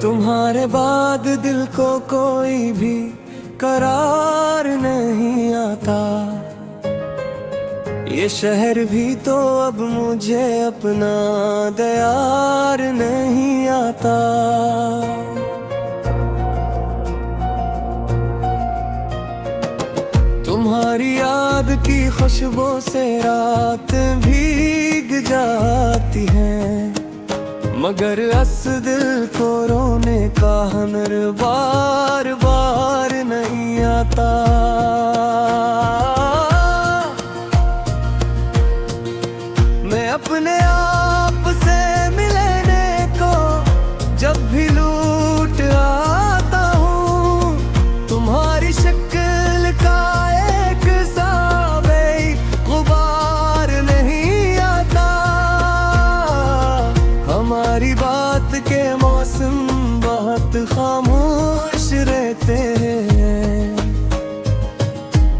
तुम्हारे बाद दिल को कोई भी करार नहीं आता। ये शहर भी तो अब मुझे अपना दयार नहीं आता। तुम्हारी याद की खुशबू से रात भीग जाती है, मगर अस दिल को रोने का हुनर बार बार नहीं आता। मैं अपने आप से मिलने को जब भी लूट आता हूँ, तुम्हारी शक्ल का एक सा गुबार नहीं आता। हमारी बात के मौसम बहुत खामोश रहते हैं,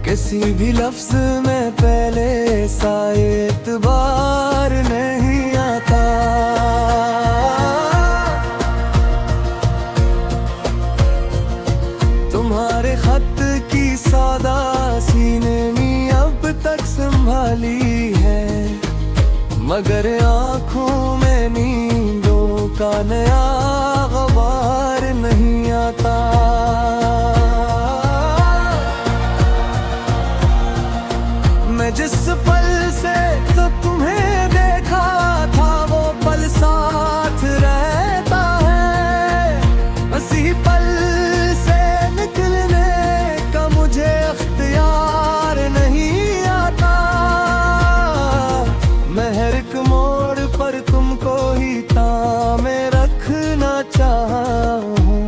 किसी भी लफ्ज में पहले सा एतबार नहीं आता। तुम्हारे खत की सादा सीने में अब तक संभाली है, मगर आँखों में नींदों का नया गबार नहीं आता। मैं जिस पल से तो तुम्हें देखा था, वो पल साथ रहता है। उसी पल से निकलने का मुझे अख्तियार नहीं आता। मैं हर एक मोड़ पर तुमको ही थामे रखना चाहा हूँ,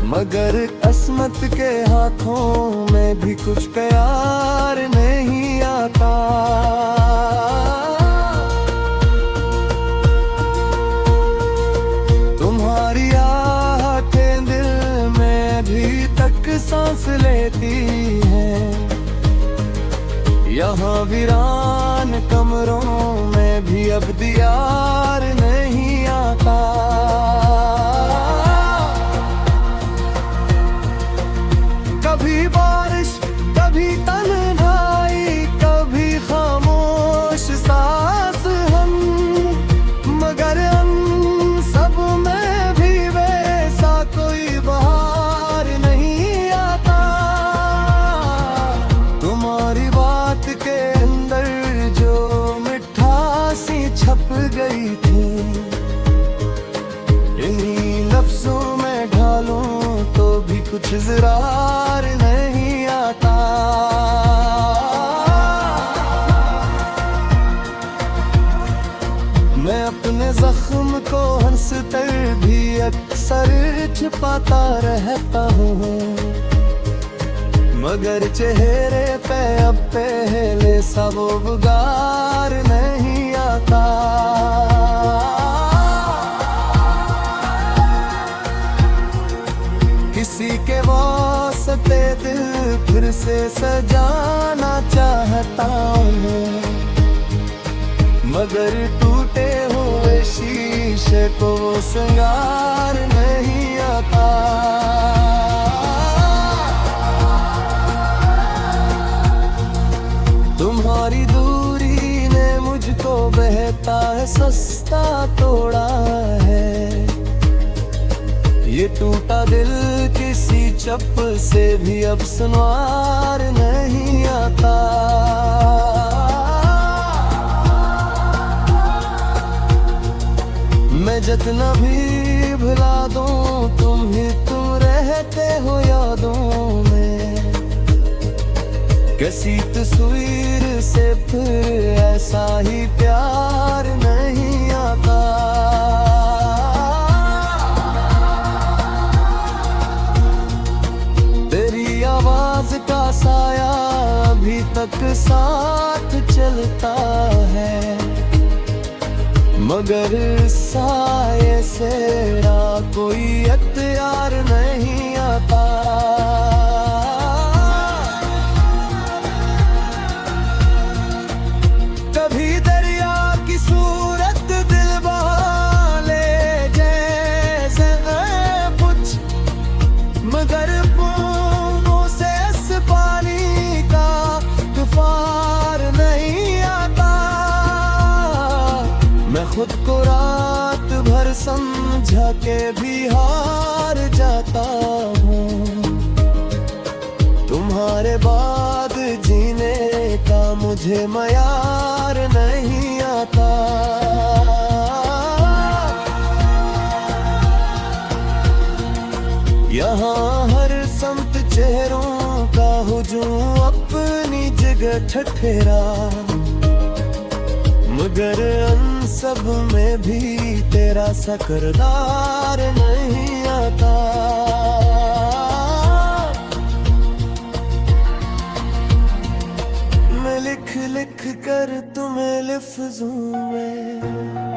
मगर किस्मत के हाथों में भी कुछ प्यार नहीं आता। तुम्हारी आहटें दिल में भी तक सांस लेती हैं, यहाँ वीरान कमरों में भी अब दियार नहीं आता। कभी बारिश, कभी तन्हाई, कभी खामोश सांस हम, मगर हम सब में भी वैसा कोई बहार नहीं आता। तुम्हारी बात के अंदर जो मिठासी छप गई थी, इन्हीं लफ्जों में ढालूं तो भी कुछ ज़रार नहीं आता। मैं अपने जख्म को हंसते भी अक्सर छिपाता रहता हूँ, मगर चेहरे पे अब पहले सा वो बुगार नहीं आता। किसी के वास्ते दिल फिर से सजाना चाहता हूँ, मगर टूटे हुए शीशे को श्रृंगार नहीं आता। तुम्हारी दूरी ने मुझको बहता है सस्ता तोड़ा है, ये टूटा दिल किसी चप से भी अब सुनवार नहीं आता। मैं जितना भी भुला दूं, तुम ही तुम रहते हो यादों में। किसी तस्वीर से फिर ऐसा ही प्यार नहीं आता। का साया अभी तक साथ चलता है, मगर साये से कोई अख्तियार नहीं आता। कभी दरिया की सूरत दिल बहा ले जाए, मगर बूंदों से इस पानी का तूफान नहीं आता। मैं खुद को रात भर समझा के भी हार जाता हूँ। तुम्हारे बाद जीने का मुझे मयार नहीं आता। यहाँ हर संत चेहरों का हुजूम अपनी जगह ठठेरा, मगर उन सब में भी तेरा सा किरदार नहीं आता। मैं लिख लिख कर तुम्हें लफ्जों में